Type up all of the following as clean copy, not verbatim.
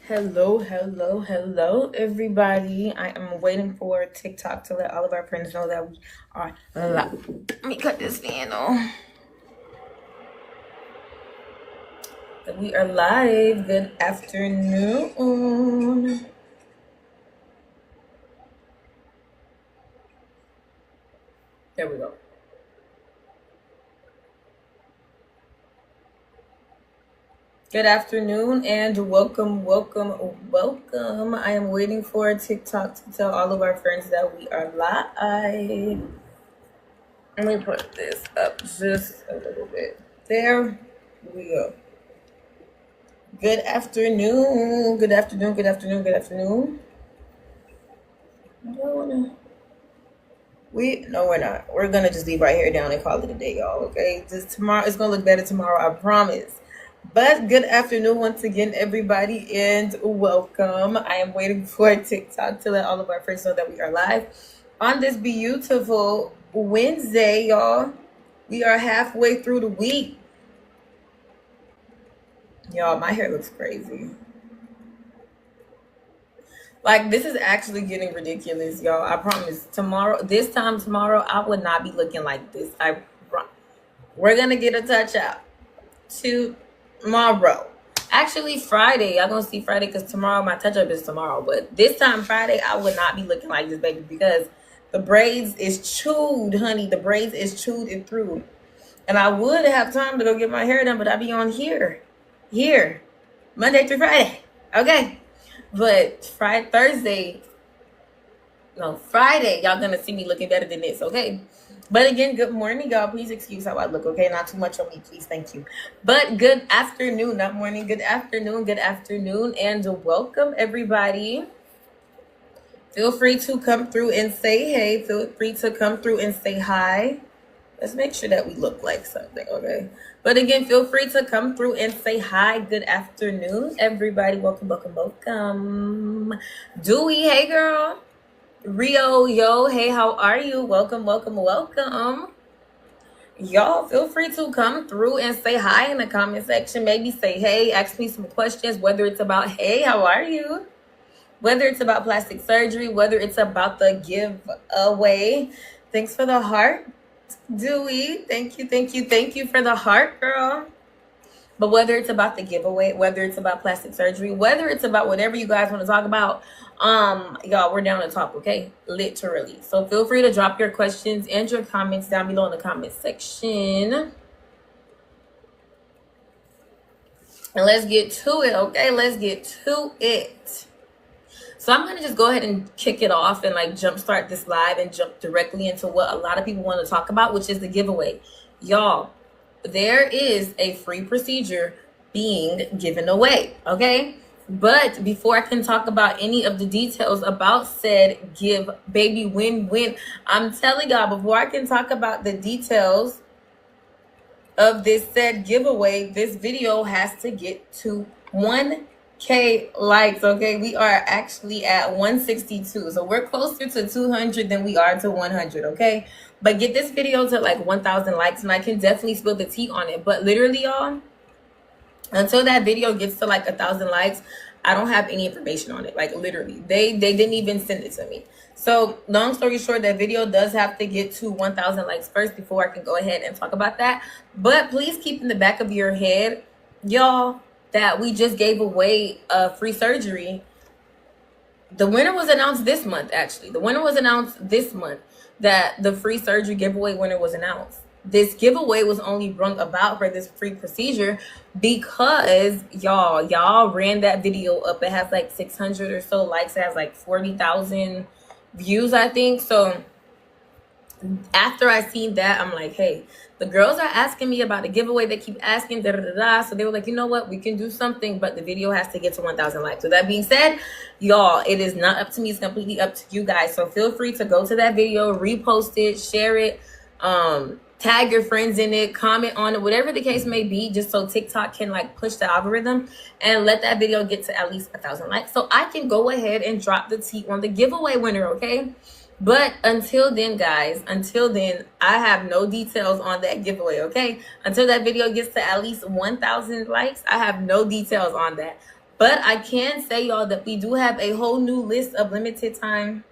Hello, everybody. I am waiting for TikTok to let all of our friends know that we are live. Let me cut this fan off. That we are live. Good afternoon. There we go. Good afternoon and welcome. I am waiting for TikTok to tell all of our friends that we are live. Let me put this up just a little bit. There we go. Good afternoon. Good afternoon. No, we're not. We're gonna just leave right here down and call it a day, y'all. Okay, just tomorrow. It's gonna look better tomorrow, I promise. But good afternoon once again, everybody, and welcome. I am waiting for TikTok to let all of our friends know that we are live on this beautiful Wednesday, y'all. We are halfway through the week. Y'all, my hair looks crazy. Like, this is actually getting ridiculous, y'all. I promise. This time tomorrow, I would not be looking like this. We're gonna get a touch up tomorrow. Actually, Friday. Y'all gonna see Friday because tomorrow my touch up is tomorrow. But this time Friday, I would not be looking like this, baby, because the braids is chewed, honey. The braids is chewed and through. And I would have time to go get my hair done, but I be on here, Monday through Friday. Okay. But Friday, y'all gonna see me looking better than this, okay? But again, good morning, y'all. Please excuse how I look, okay? Not too much on me, please. Thank you. But good afternoon, not morning. Good afternoon, and welcome, everybody. Feel free to come through and say hey. Feel free to come through and say hi. Let's make sure that we look like something, okay? But again, feel free to come through and say hi. Good afternoon, everybody. Welcome. Dewey, hey, girl. Rio, yo, hey, how are you? Welcome. Y'all, feel free to come through and say hi in the comment section. Maybe say hey, ask me some questions, whether it's about, hey, how are you? Whether it's about plastic surgery, whether it's about the giveaway. Thanks for the heart, Dewey. Thank you for the heart, girl. But whether it's about the giveaway, whether it's about plastic surgery, whether it's about whatever you guys want to talk about, y'all, we're down to talk, okay? Literally. So feel free to drop your questions and your comments down below in the comment section. And let's get to it, okay? Let's get to it. So I'm going to just go ahead and kick it off and like jumpstart this live and jump directly into what a lot of people want to talk about, which is the giveaway. Y'all, there is a free procedure being given away, okay? But before I can talk about any of the details about said win, I'm telling y'all, before I can talk about the details of this said giveaway, this video has to get to 1K likes, okay? We are actually at 162, so we're closer to 200 than we are to 100, okay? But get this video to like 1,000 likes and I can definitely spill the tea on it. But literally, y'all, until that video gets to like 1,000 likes, I don't have any information on it. Like literally, they didn't even send it to me. So long story short, that video does have to get to 1,000 likes first before I can go ahead and talk about that. But please keep in the back of your head, y'all, that we just gave away a free surgery. The winner was announced this month, actually. That the free surgery giveaway winner was announced. This giveaway was only brung about for this free procedure because y'all ran that video up. It has like 600 or so likes. It has like 40,000 views, I think. So after I seen that, I'm like, hey, the girls are asking me about the giveaway. They keep asking, So they were like, you know what? We can do something, but the video has to get to 1,000 likes. So that being said, y'all, it is not up to me. It's completely up to you guys. So feel free to go to that video, repost it, share it, tag your friends in it, comment on it, whatever the case may be, just so TikTok can like push the algorithm and let that video get to at least 1,000 likes. So I can go ahead and drop the tea on the giveaway winner, okay? But until then, guys, I have no details on that giveaway, okay? Until that video gets to at least 1,000 likes, I have no details on that. But I can say, y'all, that we do have a whole new list of limited time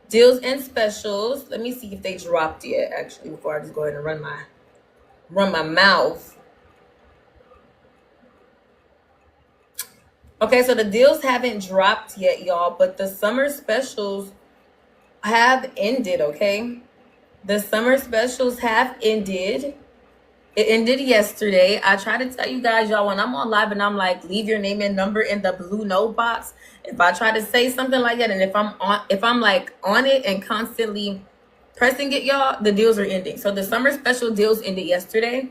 deals and specials. Let me see if they dropped yet, actually, before I just go ahead and run my mouth. Okay, so the deals haven't dropped yet, y'all, but the summer specials have ended, okay? The summer specials have ended. It ended yesterday. I try to tell you guys, y'all, when I'm on live and I'm like, leave your name and number in the blue note box. If I try to say something like that, and if I'm like on it and constantly pressing it, y'all, the deals are ending. So the summer special deals ended yesterday,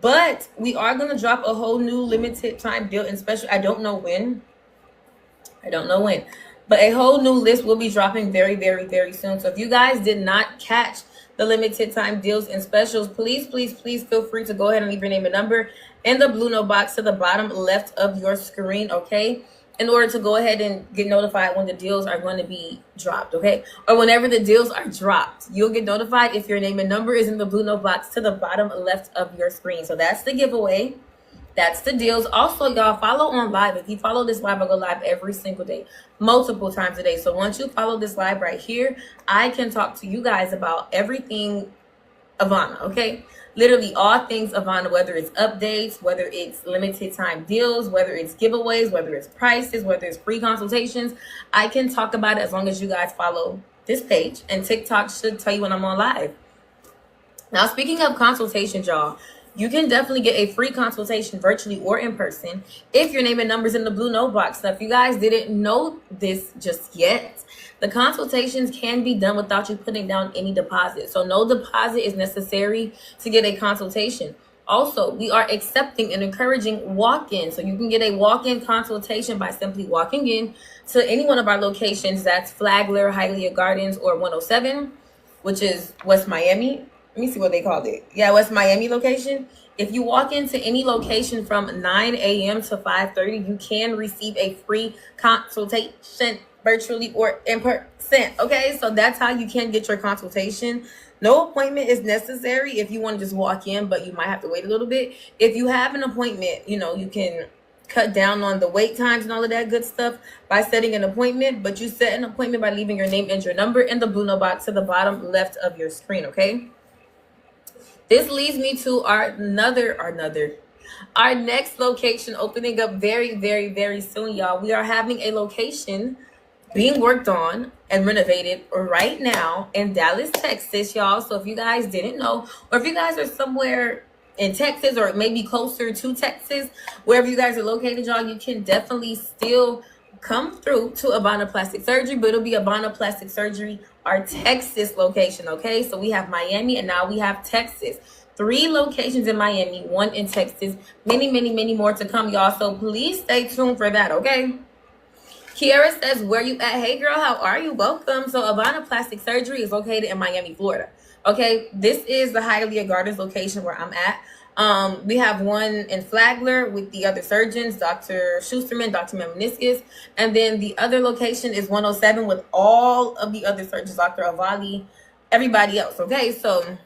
but we are gonna drop a whole new limited time deal and special. I don't know when, but a whole new list will be dropping very, very, very soon. So if you guys did not catch the limited time deals and specials, please feel free to go ahead and leave your name and number in the blue note box to the bottom left of your screen, okay? In order to go ahead and get notified when the deals are going to be dropped, okay? Or whenever the deals are dropped, you'll get notified if your name and number is in the blue note box to the bottom left of your screen. So that's the giveaway. That's the deals. Also, y'all, follow on live. If you follow this live, I go live every single day, multiple times a day. So once you follow this live right here, I can talk to you guys about everything Avana, okay? Literally all things Avana, whether it's updates, whether it's limited time deals, whether it's giveaways, whether it's prices, whether it's free consultations. I can talk about it as long as you guys follow this page. And TikTok should tell you when I'm on live. Now, speaking of consultations, y'all, you can definitely get a free consultation virtually or in person if your name and number's in the blue note box. Now, if you guys didn't know this just yet, the consultations can be done without you putting down any deposit. So no deposit is necessary to get a consultation. Also, we are accepting and encouraging walk-in. So you can get a walk-in consultation by simply walking in to any one of our locations. That's Flagler, Hialeah Gardens, or 107, which is West Miami. Let me see what they called it. Yeah, West Miami location. If you walk into any location from 9 a.m. to 5:30, you can receive a free consultation virtually or in person. Okay, so that's how you can get your consultation. No appointment is necessary if you want to just walk in, but you might have to wait a little bit. If you have an appointment, you know, you can cut down on the wait times and all of that good stuff by setting an appointment, but you set an appointment by leaving your name and your number in the blue note box to the bottom left of your screen, okay? This leads me to our next location opening up very, very, very soon, y'all. We are having a location being worked on and renovated right now in Dallas, Texas, y'all. So if you guys didn't know, or if you guys are somewhere in Texas or maybe closer to Texas, wherever you guys are located, y'all, you can definitely still come through to Avana Plastic Surgery, but it'll be Avana Plastic Surgery, our Texas location, okay? So we have Miami and now we have Texas. 3 locations in Miami, 1 in Texas, many, many, many more to come, y'all. So please stay tuned for that, okay? Kiara says, where you at? Hey, girl, how are you? Welcome. So Avana Plastic Surgery is located in Miami, Florida, okay? This is the Hialeah Gardens location where I'm at. We have one in Flagler with the other surgeons, Dr. Schusterman, Dr. Meniscus, and then the other location is 107 with all of the other surgeons, Dr. Avali, everybody else, okay? So,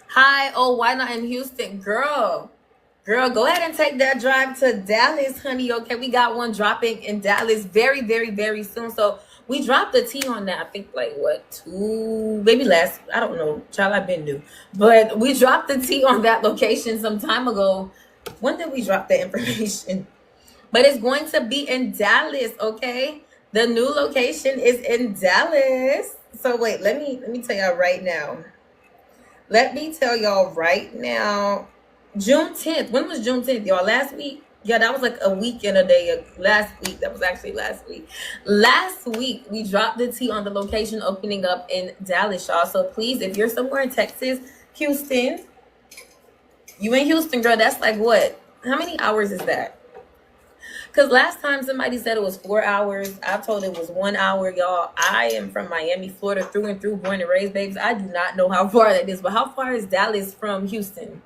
hi, oh, why not in Houston? Girl, go ahead and take that drive to Dallas, honey, okay? We got one dropping in Dallas very, very, very soon, so we dropped the T on that, I think, like, what, 2, maybe last, I don't know, child, I've been new. But we dropped the T on that location some time ago. When did we drop that information? But it's going to be in Dallas, okay? The new location is in Dallas. So, wait, let me tell y'all right now. June 10th. When was June 10th, y'all? Last week? Yeah, that was like a week and a day. Last week. That was actually last week. Last week, we dropped the T on the location opening up in Dallas, y'all. So please, if you're somewhere in Texas, Houston, you in Houston, girl, that's like what? How many hours is that? Because last time somebody said it was 4 hours. I told it was 1 hour, y'all. I am from Miami, Florida, through and through, born and raised, babes. I do not know how far that is, but how far is Dallas from Houston?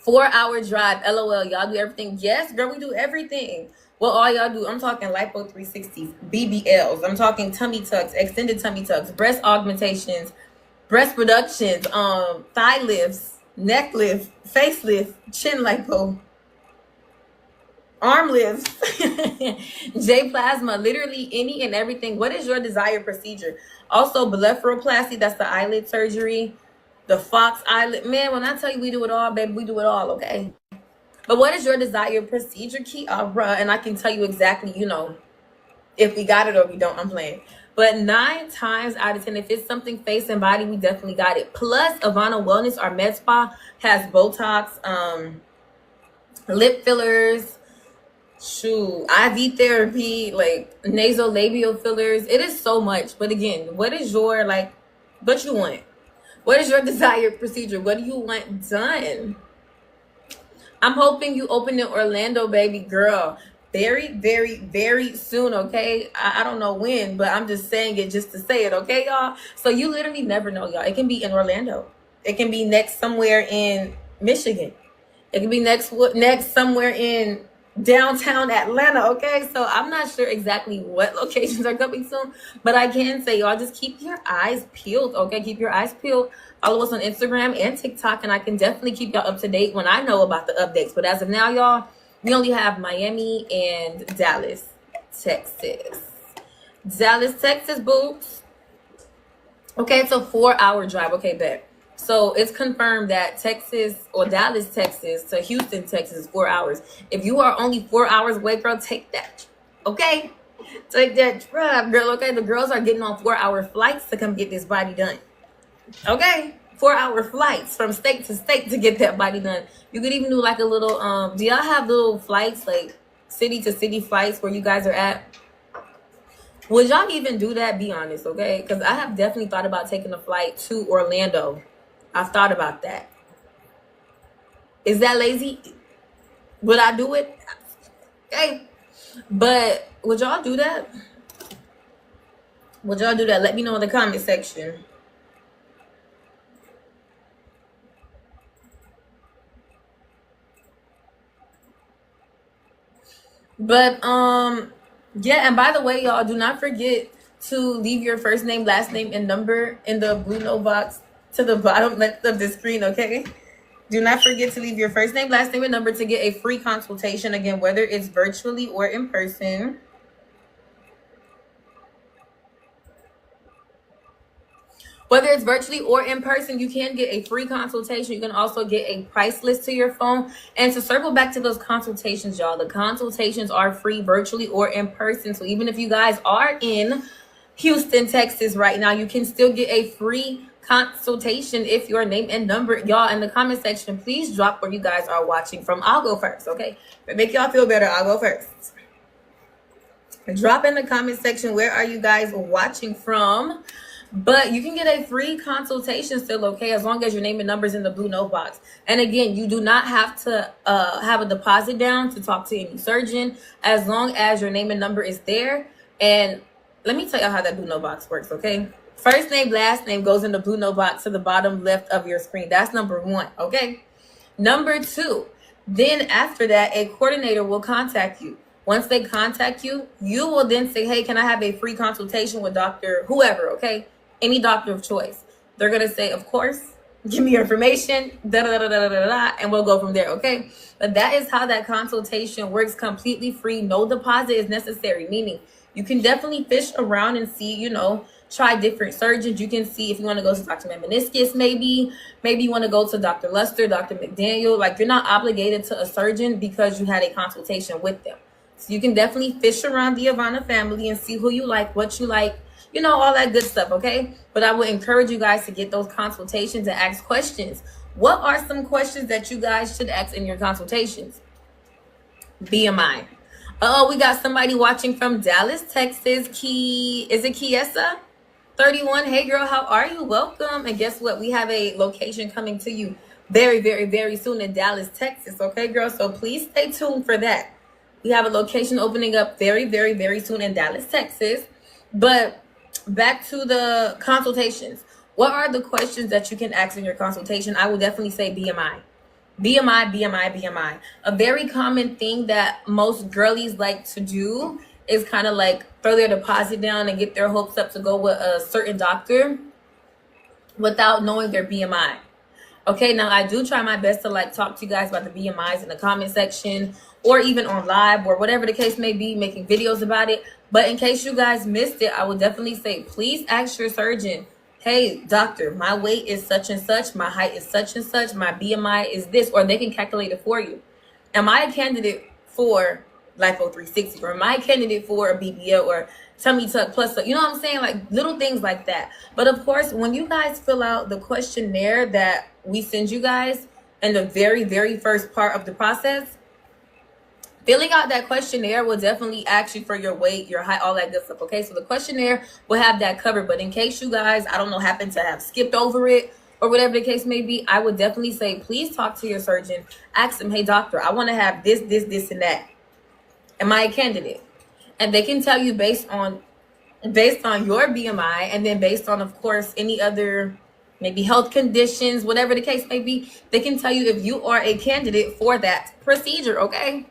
4-hour drive, LOL. Y'all do everything? Yes, girl, we do everything. Well, all y'all do, I'm talking lipo 360s, BBLs. I'm talking tummy tucks, extended tummy tucks, breast augmentations, breast reductions, thigh lifts, neck lift, face lift, chin lipo. arm lifts, J plasma, literally any and everything. What is your desired procedure? Also, blepharoplasty, that's the eyelid surgery. The Fox eyelid. Man, when I tell you we do it all, baby, we do it all, okay? But what is your desired procedure, Kiara? And I can tell you exactly, you know, if we got it or we don't. I'm playing. But 9 times out of 10, if it's something face and body, we definitely got it. Plus, Avana Wellness, our med spa, has Botox, lip fillers, IV therapy, like nasolabial fillers. It is so much. But again, what is your, like, what you want? What is your desired procedure? What do you want done? I'm hoping you open in Orlando, baby girl. Very, very, very soon, okay? I don't know when, but I'm just saying it just to say it, okay, y'all? So you literally never know, y'all. It can be in Orlando. It can be next somewhere in Michigan. It can be next somewhere in downtown Atlanta, okay? So I'm not sure exactly what locations are coming soon, but I can say, y'all, just keep your eyes peeled, okay? Keep your eyes peeled. Follow us on Instagram and TikTok, and I can definitely keep y'all up to date when I know about the updates. But as of now, y'all, we only have Miami and Dallas, Texas. Dallas, Texas, boobs. Okay, it's a 4-hour drive. Okay, bet. So it's confirmed that Texas or Dallas, Texas to Houston, Texas is 4 hours. If you are only 4 hours away, girl, take that. Okay? Take that drive, girl. Okay, the girls are getting on 4-hour flights to come get this body done. Okay? 4-hour flights from state to state to get that body done. You could even do like a little, do y'all have little flights, like city to city flights where you guys are at? Would y'all even do that? Be honest, okay? Because I have definitely thought about taking a flight to Orlando. I've thought about that. Is that lazy? Would I do it? Okay. But would y'all do that? Would y'all do that? Let me know in the comment section. But yeah, and by the way, y'all, do not forget to leave your first name, last name, and number in the blue note box to the bottom left of the screen, okay? Do not forget to leave your first name, last name, and number to get a free consultation. Again, whether it's virtually or in person. Whether it's virtually or in person, you can get a free consultation. You can also get a price list to your phone. And to circle back to those consultations, y'all, the consultations are free virtually or in person. So even if you guys are in Houston, Texas right now, you can still get a free consultation if your name and number, y'all, in the comment section. Please drop where you guys are watching from. I'll go first, okay? But make y'all feel better, I'll go first. Drop in the comment section, where are you guys watching from? But you can get a free consultation still, okay, as long as your name and number is in the blue note box. And again, you do not have to have a deposit down to talk to any surgeon, as long as your name and number is there. And let me tell you how that blue note box works, okay? First name, last name goes in the blue note box to the bottom left of your screen. That's number 1, okay? Number 2, then after that, a coordinator will contact you. Once they contact you, you will then say, hey, can I have a free consultation with Dr. whoever, okay? Any doctor of choice. They're going to say, of course, give me your information, and we'll go from there, okay? But that is how that consultation works, completely free. No deposit is necessary, meaning you can definitely fish around and see, you know, try different surgeons. You can see if you want to go to Dr. Meniscus, maybe you want to go to Dr. Luster, Dr. McDaniel. Like, you're not obligated to a surgeon because you had a consultation with them. So you can definitely fish around the Avana family and see who you like, what you like, you know, all that good stuff, okay? But I would encourage you guys to get those consultations and ask questions. What are some questions that you guys should ask in your consultations? BMI. Oh, we got somebody watching from Dallas, Texas. Is it Kiesa? 31. Hey, girl, how are you? Welcome. And guess what? We have a location coming to you very, very, very soon in Dallas, Texas. Okay, girl? So please stay tuned for that. We have a location opening up very, very, very soon in Dallas, Texas. But back to the consultations. What are the questions that you can ask in your consultation? I will definitely say BMI. BMI. A very common thing that most girlies like to do is kind of like throw their deposit down and get their hopes up to go with a certain doctor without knowing their BMI. Okay, now I do try my best to like talk to you guys about the BMIs in the comment section or even on live or whatever the case may be, making videos about it. But in case you guys missed it, I would definitely say, please ask your surgeon, hey, doctor, my weight is such and such, my height is such and such, my BMI is this, or they can calculate it for you. Am I a candidate for Lipo 360, or am I a candidate for a BBL or tummy tuck plus, you know what I'm saying? Like little things like that. But of course, when you guys fill out the questionnaire that we send you guys in the very first part of the process, filling out that questionnaire will definitely ask you for your weight, your height, all that good stuff. Okay, so the questionnaire will have that covered. But in case you guys, I don't know, happen to have skipped over it or whatever the case may be, I would definitely say, please talk to your surgeon. Ask them, hey, doctor, I want to have this, and that. Am I a candidate? And they can tell you based on your BMI, and then based on, of course, any other maybe health conditions, whatever the case may be, they can tell you if you are a candidate for that procedure, okay?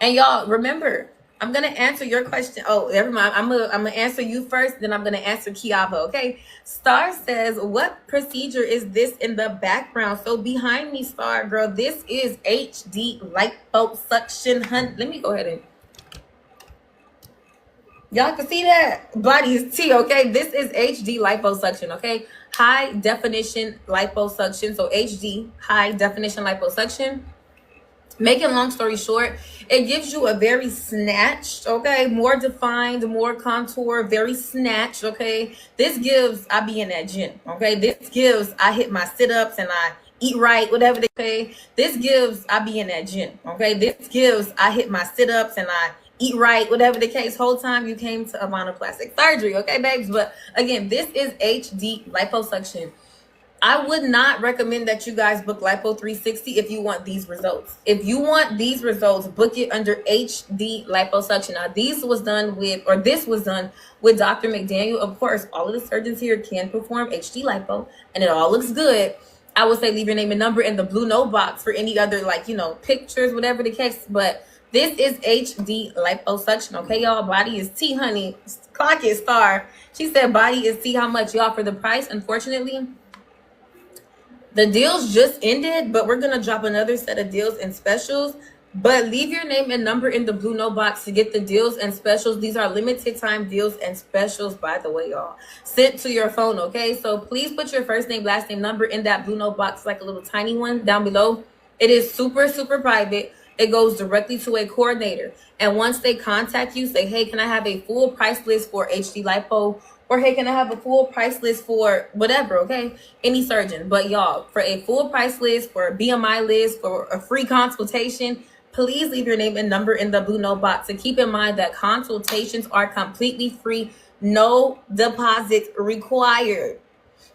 And y'all, remember, I'm going to answer your question. Oh, never mind. I'm gonna answer you first, then I'm going to answer Kiava, okay? Star says, what procedure is this in the background? So behind me, Star, girl, this is HD liposuction. Let me go ahead and... Y'all can see that? Body is T, okay? This is HD liposuction, okay? High definition liposuction. So HD, high definition liposuction. Making long story short, it gives you a very snatched, okay, more defined, more contour, very snatched, okay. This gives I be in that gym, okay. This gives I hit my sit-ups and I eat right, whatever they say. This gives I be in that gym, okay. This gives I hit my sit-ups and I eat right, whatever the case. Whole time you came to Avana plastic surgery, okay, babes. But again, this is HD liposuction. I would not recommend that you guys book Lipo 360 if you want these results. If you want these results, book it under HD liposuction. Now, this was done with Dr. McDaniel. Of course, all of the surgeons here can perform HD lipo, and it all looks good. I would say leave your name and number in the blue note box for any other, like, you know, pictures, whatever the case. But this is HD liposuction, okay, y'all? Body is T, honey. Clock it, Star. She said body is T. How much, y'all? For the price, unfortunately, the deals just ended, but we're going to drop another set of deals and specials. But leave your name and number in the blue note box to get the deals and specials. These are limited time deals and specials, by the way, y'all. Sent to your phone, okay? So please put your first name, last name, number in that blue note box, like a little tiny one down below. It is super private. It goes directly to a coordinator. And once they contact you, say, hey, can I have a full price list for HD lipo? Or, hey, can I have a full price list for whatever, okay? Any surgeon. But, y'all, for a full price list, for a BMI list, for a free consultation, please leave your name and number in the blue note box. And keep in mind that consultations are completely free. No deposit required.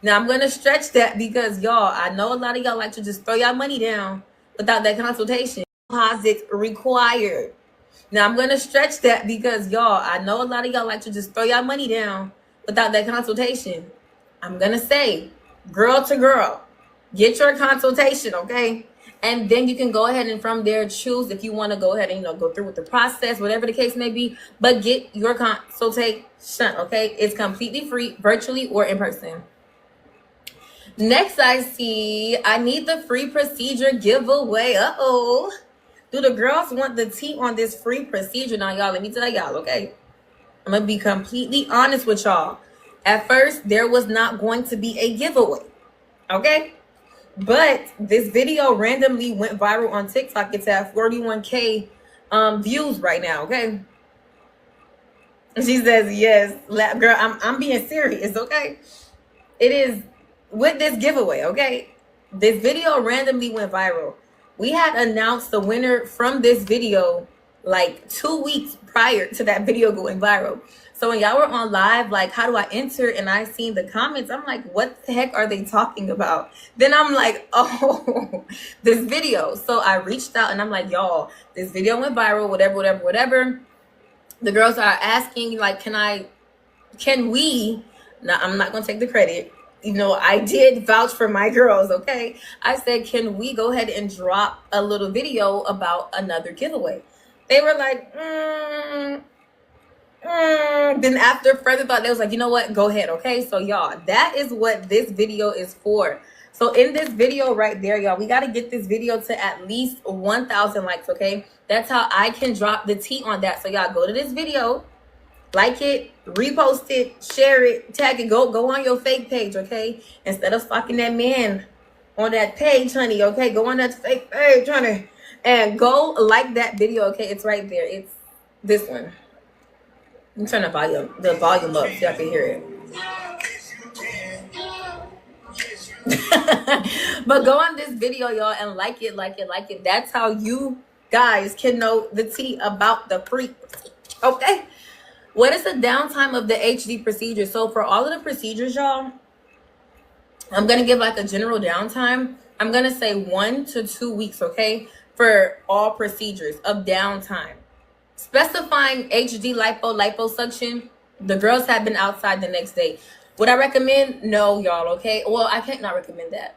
Now, I'm going to stretch that because, y'all, I know a lot of y'all like to just throw y'all money down without that consultation. Deposit required. Now, I'm going to stretch that because, y'all, I know a lot of y'all like to just throw y'all money down without that consultation. I'm going to say, girl to girl, get your consultation, okay? And then you can go ahead and from there choose if you want to go ahead and, you know, go through with the process, whatever the case may be. But get your consultation, okay? It's completely free, virtually or in person. Next, I see, I need the free procedure giveaway. Uh-oh. Do the girls want the tea on this free procedure? Now, y'all, let me tell y'all, okay? I'm going to be completely honest with y'all. At first, there was not going to be a giveaway, okay? But this video randomly went viral on TikTok. It's at 41K views right now, okay? She says, yes, girl, I'm being serious, okay? It is with this giveaway, okay? This video randomly went viral. We had announced the winner from this video like 2 weeks prior to that video going viral. So when y'all were on live, like, how do I enter? And I seen the comments, I'm like, what the heck are they talking about? Then I'm like, oh, this video. So I reached out and I'm like, y'all, this video went viral, whatever. The girls are asking, like, can we, now I'm not going to take the credit. You know, I did vouch for my girls, okay? I said, can we go ahead and drop a little video about another giveaway? They were like, Then after further thought, they was like, you know what? Go ahead, okay? So, y'all, that is what this video is for. So in this video right there, y'all, we got to get this video to at least 1,000 likes, okay? That's how I can drop the tea on that. So y'all go to this video, like it, repost it, share it, tag it, go on your fake page, okay? Instead of stalking that man on that page, honey, okay? Go on that fake page, honey, and go like that video, okay? It's right there. It's this one. Let me turn the volume up so y'all can hear it. But go on this video, y'all, and like it. That's how you guys can know the tea about the frequency, okay? What is the downtime of the HD procedure? So for all of the procedures, y'all, I'm going to give like a general downtime. I'm going to say 1 to 2 weeks, okay? For all procedures of downtime. Specifying HD liposuction, the girls have been outside the next day. Would I recommend? No, y'all, okay? Well, I can't not recommend that.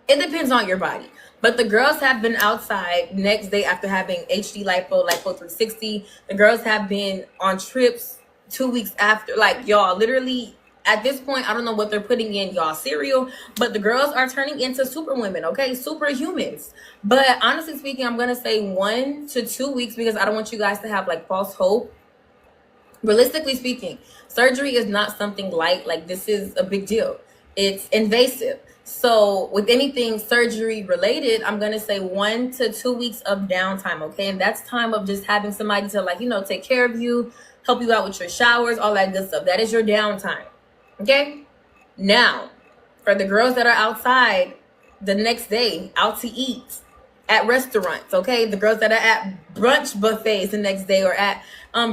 It depends on your body. But the girls have been outside next day after having HD lipo 360. The girls have been on trips 2 weeks after. Like, y'all, literally, at this point, I don't know what they're putting in y'all cereal, but the girls are turning into super women, okay? Superhumans. But honestly speaking, I'm going to say 1 to 2 weeks because I don't want you guys to have, like, false hope. Realistically speaking, surgery is not something light. Like, this is a big deal. It's invasive. So with anything surgery related, I'm going to say 1 to 2 weeks of downtime, okay? And that's time of just having somebody to, like, you know, take care of you, help you out with your showers, all that good stuff. That is your downtime, okay? Now, for the girls that are outside the next day, out to eat at restaurants, okay? The girls that are at brunch buffets the next day or at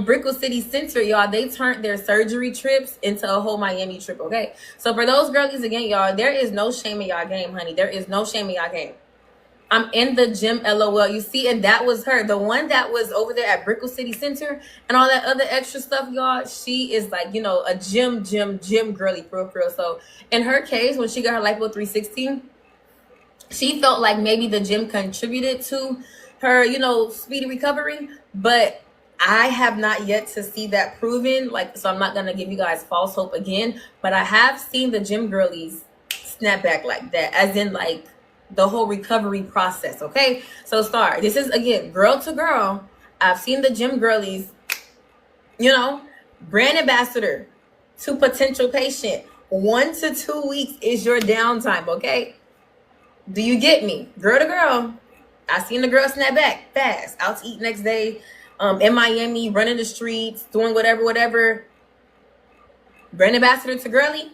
Brickell City Center, y'all, they turned their surgery trips into a whole Miami trip, okay? So for those girlies, again, y'all, there is no shame in y'all game, honey. There is no shame in y'all game. I'm in the gym, LOL. You see, and that was her. The one that was over there at Brickell City Center and all that other extra stuff, y'all, she is like, you know, a gym girly, for real. So in her case, when she got her lipo 360, she felt like maybe the gym contributed to her, you know, speedy recovery, but I have not yet to see that proven. Like, so I'm not going to give you guys false hope again, but I have seen the gym girlies snap back like that, as in like the whole recovery process, okay? So Star, this is, again, girl to girl. I've seen the gym girlies, you know, brand ambassador to potential patient. 1 to 2 weeks is your downtime, okay? Do you get me? Girl to girl. I seen the girl snap back fast. Out to eat next day. In Miami, running the streets, doing whatever. Brand ambassador to girly.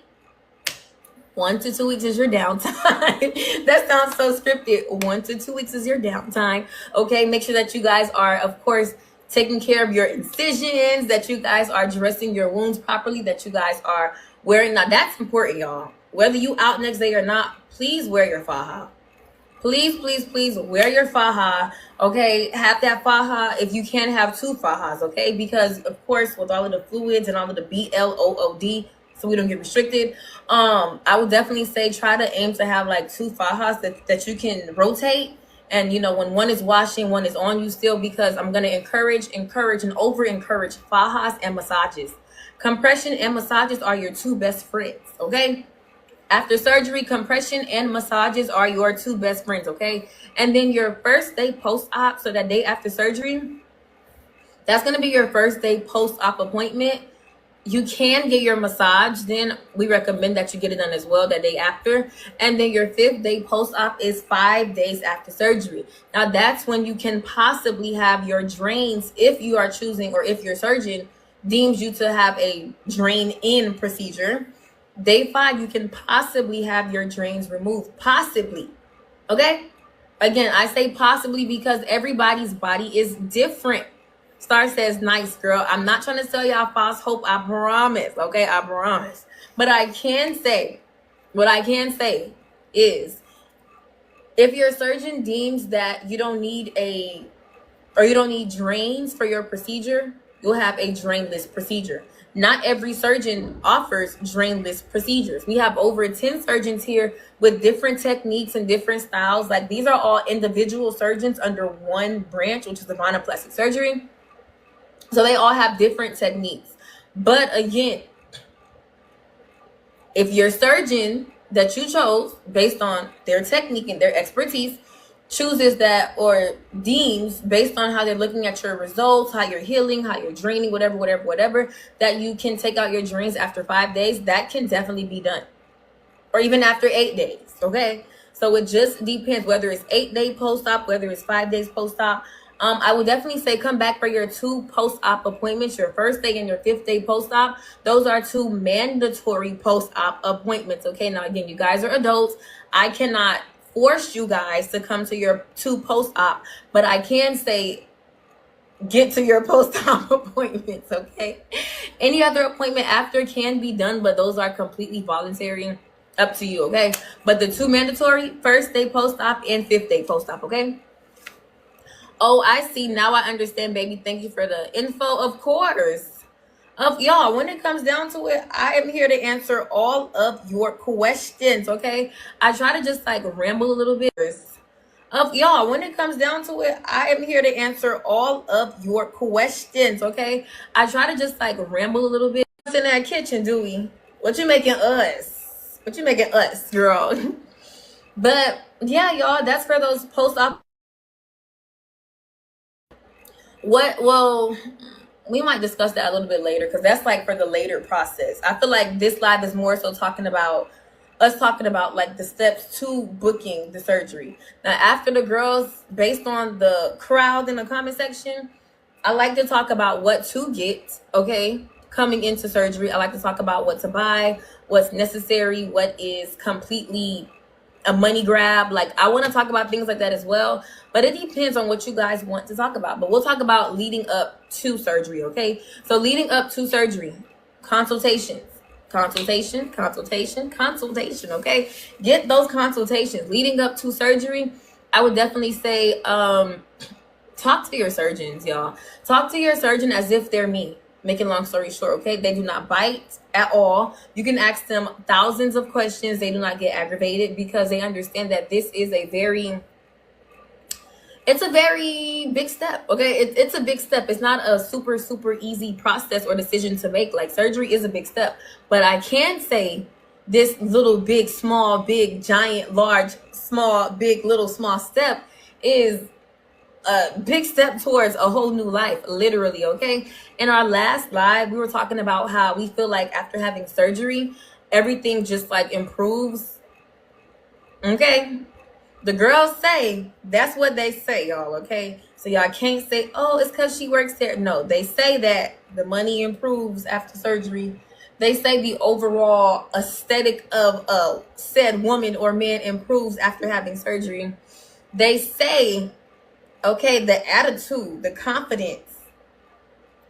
1 to 2 weeks is your downtime. That sounds so scripted. 1 to 2 weeks is your downtime. Okay, make sure that you guys are, of course, taking care of your incisions, that you guys are dressing your wounds properly, that you guys are wearing. Now, that's important, y'all. Whether you out next day or not, please wear your faja. Please wear your faja, okay? Have that faja if you can have 2 fajas, okay? Because, of course, with all of the fluids and all of the BLOOD, so we don't get restricted, I would definitely say try to aim to have like 2 fajas that you can rotate. And, you know, when one is washing, one is on you still, because I'm going to encourage and over-encourage fajas and massages. Compression and massages are your 2 best friends, okay? After surgery, compression and massages are your 2 best friends, okay? And then your first day post-op, so that day after surgery, that's going to be your first day post-op appointment. You can get your massage. Then we recommend that you get it done as well that day after. And then your 5th day post-op is 5 days after surgery. Now, that's when you can possibly have your drains, if you are choosing, or if your surgeon deems you to have a drain-in procedure. Day 5, you can possibly have your drains removed. Possibly. Okay? Again, I say possibly because everybody's body is different. Star says, nice, girl. I'm not trying to tell y'all false hope. I promise. Okay? I promise. But what I can say is, if your surgeon deems that you don't need drains for your procedure, you'll have a drainless procedure. Not every surgeon offers drainless procedures. We have over 10 surgeons here with different techniques and different styles. Like, these are all individual surgeons under one branch, which is Avana plastic surgery. So they all have different techniques. But again, if your surgeon that you chose based on their technique and their expertise chooses that or deems based on how they're looking at your results, how you're healing, how you're draining, whatever, that you can take out your drains after 5 days, that can definitely be done. Or even after 8 days, okay? So it just depends whether it's 8-day post-op, whether it's 5 days post-op. I would definitely say come back for your 2 post-op appointments, your first day and your 5th day post-op. Those are 2 mandatory post-op appointments, okay? Now, again, you guys are adults. I cannot force you guys to come to your 2 post-op, but I can say get to your post-op appointments, okay? Any other appointment after can be done, but those are completely voluntary, up to you, okay? But the 2 mandatory, first day post-op and 5th day post-op, okay? Oh, I see. Now I understand, baby. Thank you for the info. Of course. Y'all, when it comes down to it, I am here to answer all of your questions, okay? I try to just like ramble a little bit. Y'all, when it comes down to it, I am here to answer all of your questions, okay? I try to just like ramble a little bit. What's in that kitchen, Dewey? What you making us? What you making us, girl? But yeah, y'all, that's for those post-op. Well, we might discuss that a little bit later because that's like for the later process. I feel like this live is more so talking about like the steps to booking the surgery. Now, after the girls, based on the crowd in the comment section, I like to talk about what to get, okay, coming into surgery. I like to talk about what to buy, what's necessary, what is completely a money grab. Like, I want to talk about things like that as well, but it depends on what you guys want to talk about. But we'll talk about leading up to surgery, okay? So leading up to surgery, consultation, okay? Get those consultations. Leading up to surgery, I would definitely say talk to your surgeons, y'all. Talk to your surgeon as if they're me. Making long story short, okay? They do not bite at all. You can ask them thousands of questions. They do not get aggravated because they understand that this is it's a very big step, okay? It's a big step. It's not a super easy process or decision to make. Like, surgery is a big step. But I can say this little, big, small, big, giant, large, small, big, little, small step is a big step towards a whole new life, literally, okay? In our last live, we were talking about how we feel like after having surgery, everything just like improves, okay? The girls say, that's what they say, y'all, okay? So y'all can't say, oh, it's because she works there. No, they say that the money improves after surgery. They say the overall aesthetic of a said woman or man improves after having surgery. They say, okay, the attitude, the confidence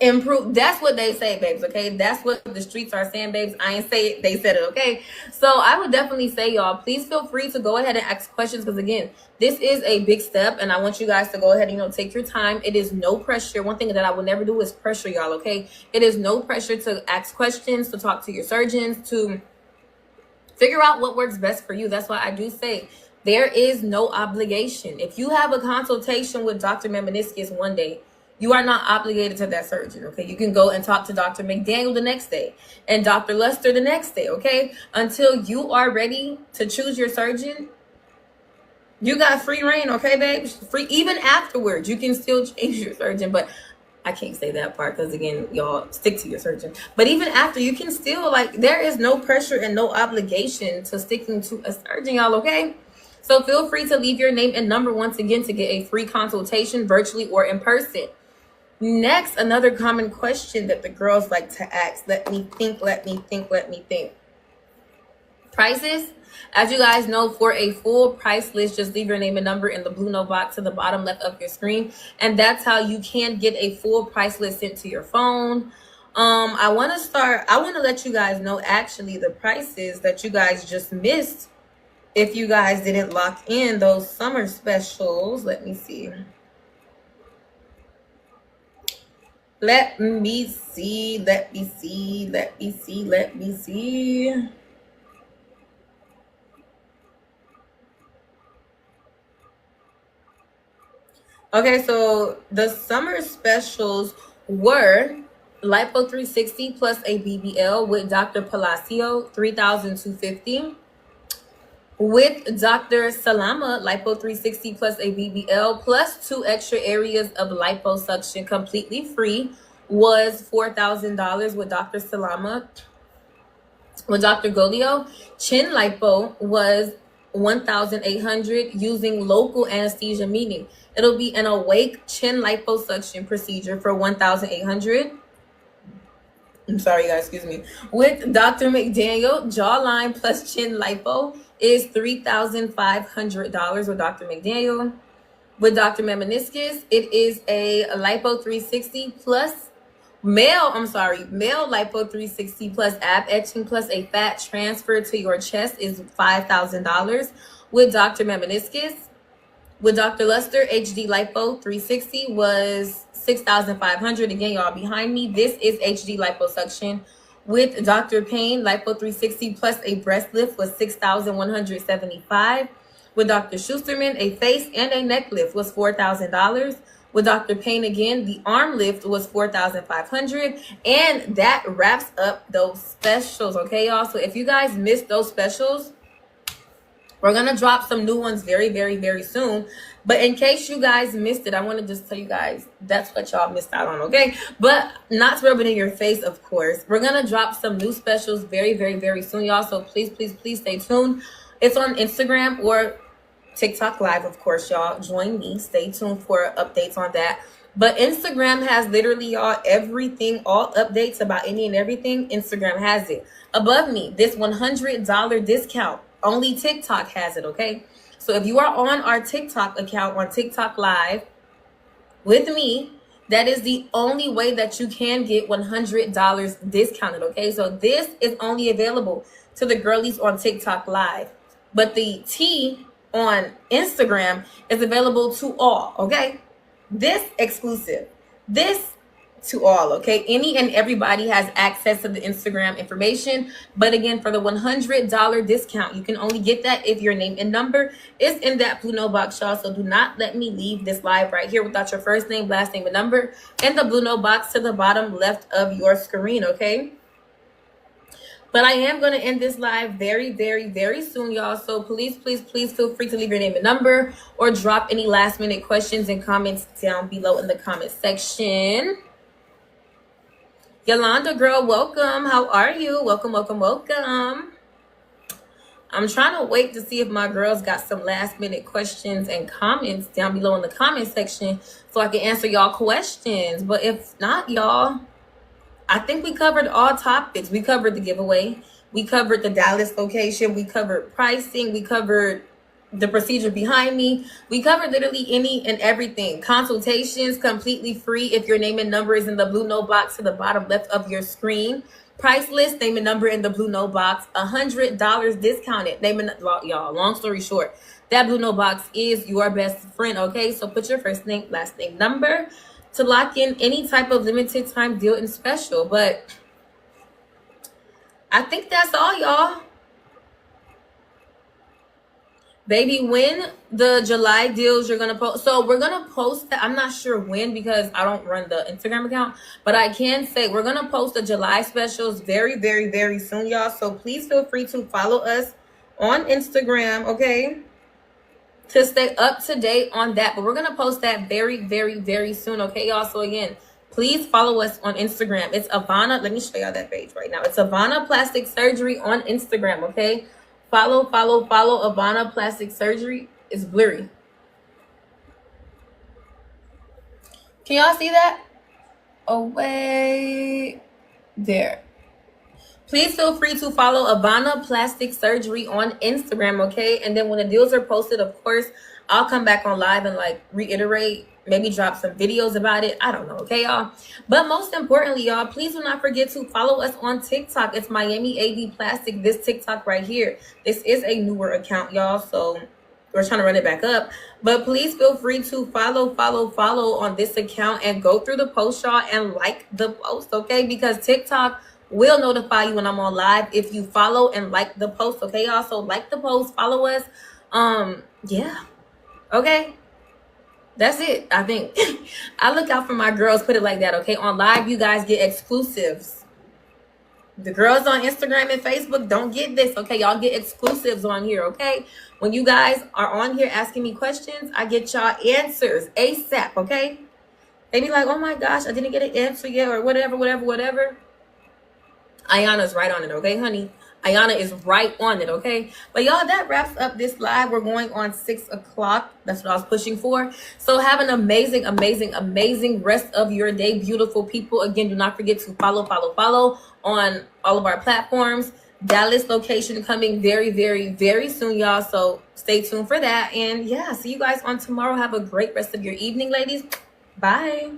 improve. That's what they say, babes, okay? That's what the streets are saying, babes. I ain't say it. They said it, okay? So I would definitely say, y'all, please feel free to go ahead and ask questions because, again, this is a big step, and I want you guys to go ahead and, take your time. It is no pressure. One thing that I would never do is pressure y'all, okay? It is no pressure to ask questions, to talk to your surgeons, to figure out what works best for you. That's why I do say there is no obligation. If you have a consultation with Dr. Memeniscus one day, you are not obligated to that surgeon, okay? You can go and talk to Dr. McDaniel the next day and Dr. Lester the next day, okay? Until you are ready to choose your surgeon, you got free reign, okay, babe? Free. Even afterwards, you can still change your surgeon, but I can't say that part because, again, y'all stick to your surgeon. But even after, you can still, there is no pressure and no obligation to sticking to a surgeon, y'all, okay? So feel free to leave your name and number once again to get a free consultation virtually or in person. Next, another common question that the girls like to ask. Let me think. Prices. As you guys know, for a full price list, just leave your name and number in the blue note box to the bottom left of your screen. And that's how you can get a full price list sent to your phone. I want to let you guys know, actually, the prices that you guys just missed if you guys didn't lock in those summer specials. Let me see. Let me see. Okay, so the summer specials were Lipo 360 plus a BBL with Dr. Palacio, $3,250. with Dr. Salama, Lipo 360 plus a BBL plus 2 extra areas of liposuction completely free was $4,000 with Dr. Salama. With Dr. Golio, chin lipo was 1,800 using local anesthesia, meaning it'll be an awake chin liposuction procedure for 1,800. I'm sorry, guys, excuse me. With Dr. McDaniel, jawline plus chin lipo is $3,500 with Dr. McDaniel. With Dr. Meniscus, it is a lipo 360 plus male lipo 360 plus ab etching plus a fat transfer to your chest is $5,000 with Dr. Meniscus. With Dr. Luster, HD lipo 360 was $6,500. Again, y'all behind me, this is HD liposuction. With Dr. Payne, lipo 360 plus a breast lift was $6,175. With Dr. Schusterman, a face and a neck lift was $4,000. With Dr. Payne again, the arm lift was $4,500. And that wraps up those specials, okay, y'all? So if you guys missed those specials, we're going to drop some new ones very, very, very soon. But in case you guys missed it, I want to just tell you guys that's what y'all missed out on, okay? But not to rub it in your face, of course. We're going to drop some new specials very, very, very soon, y'all. So please, please, please stay tuned. It's on Instagram or TikTok Live, of course, y'all. Join me. Stay tuned for updates on that. But Instagram has literally, y'all, everything, all updates about any and everything. Instagram has it. Above me, this $100 discount. Only TikTok has it, okay? So if you are on our TikTok account, on TikTok Live with me, that is the only way that you can get $100 discounted, okay? So this is only available to the girlies on TikTok Live. But the tea on Instagram is available to all, okay? This exclusive. This to all, okay? Any and everybody has access to the Instagram information. But again, for the $100 discount, you can only get that if your name and number is in that blue note box, y'all. So do not let me leave this live right here without your first name, last name, and number in the blue note box to the bottom left of your screen, okay? But I am going to end this live very, very, very soon, y'all. So please, please, please feel free to leave your name and number or drop any last minute questions and comments down below in the comment section. Yolanda, girl, welcome. How are you? Welcome, welcome, welcome. I'm trying to wait to see if my girls got some last minute questions and comments down below in the comment section so I can answer y'all questions. But if not, y'all, I think we covered all topics. We covered the giveaway. We covered the Dallas location. We covered pricing. We covered the procedure behind me. We covered literally any and everything. Consultations completely free if your name and number is in the blue note box to the bottom left of your screen. Price list, name and number in the blue note box. $100 discounted. Name and y'all, long story short, that blue note box is your best friend, okay? So put your first name, last name, number to lock in any type of limited time deal and special. But I think that's all, y'all. Baby, when the July deals you're going to post. So we're going to post that. I'm not sure when because I don't run the Instagram account. But I can say we're going to post the July specials very, very, very soon, y'all. So please feel free to follow us on Instagram, okay? To stay up to date on that. But we're going to post that very, very, very soon, okay, y'all? So again, please follow us on Instagram. It's Avana. Let me show y'all that page right now. It's Avana Plastic Surgery on Instagram, okay? Follow Avana Plastic Surgery. It's blurry. Can y'all see that? Oh, wait. There. Please feel free to follow Avana Plastic Surgery on Instagram, okay? And then when the deals are posted, of course, I'll come back on live and like reiterate, maybe drop some videos about it. I don't know, okay, y'all? But most importantly, y'all, please do not forget to follow us on TikTok. It's Miami AV Plastic, this TikTok right here. This is a newer account, y'all, so we're trying to run it back up. But please feel free to follow on this account and go through the post, y'all, and like the post, okay? Because TikTok will notify you when I'm on live if you follow and like the post, okay, y'all? So like the post, follow us. Yeah, okay. That's it, I think. I look out for my girls, put it like that, okay? On live, you guys get exclusives. The girls on Instagram and Facebook don't get this, okay? Y'all get exclusives on here, okay? When you guys are on here asking me questions, I get y'all answers ASAP, okay? They be like, oh my gosh, I didn't get an answer yet, or whatever. Ayana's right on it, okay, honey? Ayana is right on it, okay? But y'all, that wraps up this live. We're going on 6 o'clock. That's what I was pushing for. So have an amazing, amazing, amazing rest of your day, beautiful people. Again, do not forget to follow on all of our platforms. Dallas location coming very, very, very soon, y'all. So stay tuned for that. And yeah, see you guys on tomorrow. Have a great rest of your evening, ladies. Bye.